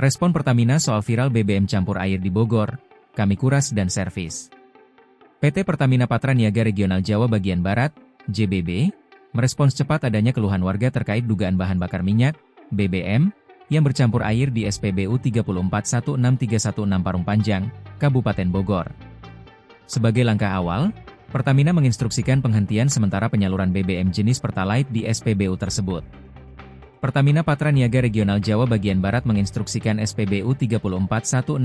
Respon Pertamina soal viral BBM campur air di Bogor, kami kuras dan servis. PT Pertamina Patraniaga Regional Jawa Bagian Barat, JBB, merespons cepat adanya keluhan warga terkait dugaan bahan bakar minyak, BBM, yang bercampur air di SPBU 3416316 Parung Panjang, Kabupaten Bogor. Sebagai langkah awal, Pertamina menginstruksikan penghentian sementara penyaluran BBM jenis Pertalite di SPBU tersebut. Pertamina Patraniaga Regional Jawa Bagian Barat menginstruksikan SPBU 3416316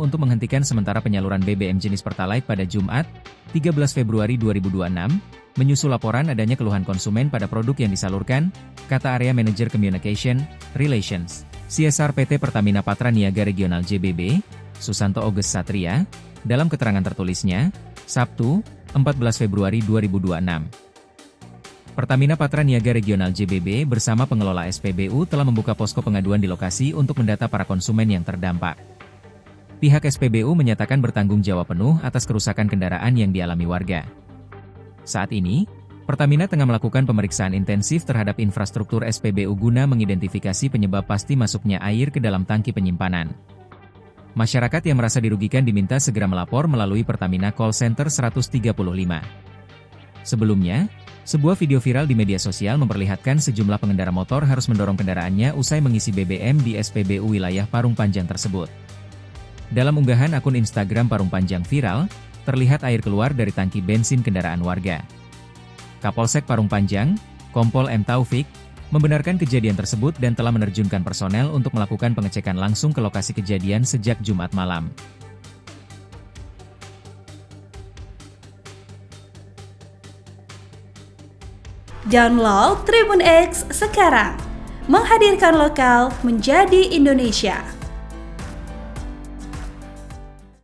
untuk menghentikan sementara penyaluran BBM jenis Pertalite pada Jumat, 13 Februari 2026, menyusul laporan adanya keluhan konsumen pada produk yang disalurkan, kata Area Manager Communication, Relations, CSR PT Pertamina Patraniaga Regional JBB, Susanto Oges Satria, dalam keterangan tertulisnya, Sabtu, 14 Februari 2026. Pertamina Patraniaga Regional JBB bersama pengelola SPBU telah membuka posko pengaduan di lokasi untuk mendata para konsumen yang terdampak. Pihak SPBU menyatakan bertanggung jawab penuh atas kerusakan kendaraan yang dialami warga. Saat ini, Pertamina tengah melakukan pemeriksaan intensif terhadap infrastruktur SPBU guna mengidentifikasi penyebab pasti masuknya air ke dalam tangki penyimpanan. Masyarakat yang merasa dirugikan diminta segera melapor melalui Pertamina Call Center 135. Sebelumnya, sebuah video viral di media sosial memperlihatkan sejumlah pengendara motor harus mendorong kendaraannya usai mengisi BBM di SPBU wilayah Parung Panjang tersebut. Dalam unggahan akun Instagram Parung Panjang viral, terlihat air keluar dari tangki bensin kendaraan warga. Kapolsek Parung Panjang, Kompol M. Taufik, membenarkan kejadian tersebut dan telah menerjunkan personel untuk melakukan pengecekan langsung ke lokasi kejadian sejak Jumat malam. Download Tribun X sekarang, menghadirkan lokal menjadi Indonesia.